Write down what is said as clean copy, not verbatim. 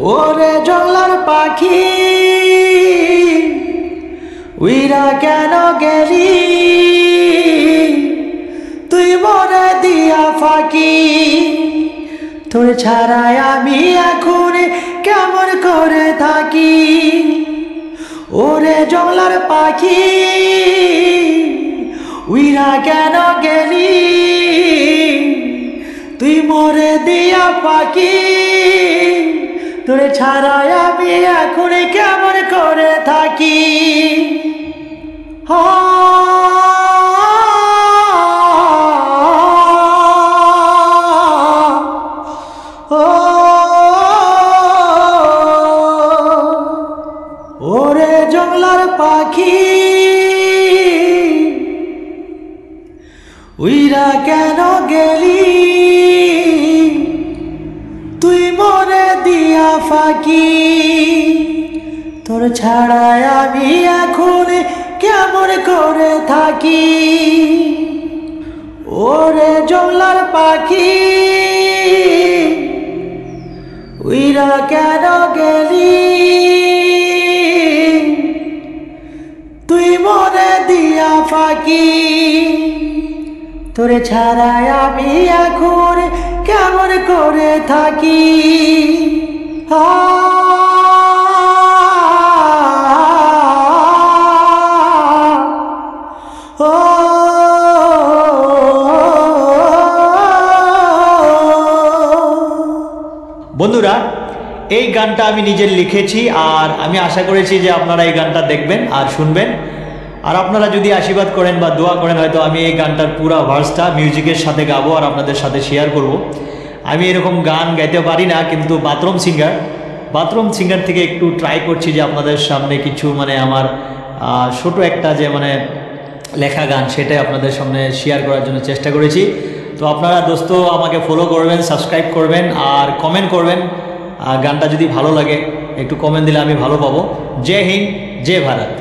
ওরে জংলার পাখি উইরা কেন গেলি তুই মরে দিয়া ফাঁকি তোর ছাড়াই আমি এখন কেমন করে থাকি ওরে জংলার পাখি উইরা কেন গেলি তুই মরে দিয়া ফাঁকি তোর ছাড়াই আমি এখন কেমন করে থাকি ওরে জংলার পাখি উইরা কেন গেলি তুই মরে দিয়া ফাঁকি তোর ছাড়াই আমি এখন কেমন করে থাকি ওরে জংলার পাখি উইরা কেন গেলি তুই মরে দিয়া ফাঁকি তোরে ছাড়াই আমি এখন কেমন করে থাকি বন্ধুরা, এই গানটা আমি নিজে লিখেছি আর আমি আশা করেছি যে আপনারা এই গানটা দেখবেন আর শুনবেন। আর আপনারা যদি আশীর্বাদ করেন বা দোয়া করেন, হয়তো আমি এই গানটার পুরো ভার্সটা মিউজিকের সাথে গাবো আর আপনাদের সাথে শেয়ার করব। আমি এরকম গান গাইতে পারি না, কিন্তু বাথরুম সিঙ্গার থেকে একটু ট্রাই করছি যে আপনাদের সামনে কিছু আমার ছোট একটা যে লেখা গান সেটাই আপনাদের সামনে শেয়ার করার জন্য চেষ্টা করেছি। তো আপনারা দোস্ত আমাকে ফলো করবেন, সাবস্ক্রাইব করবেন আর কমেন্ট করবেন। গানটা যদি ভালো লাগে একটু কমেন্ট দিলে আমি ভালো পাবো। জয় হিন্দ, জয় ভারত।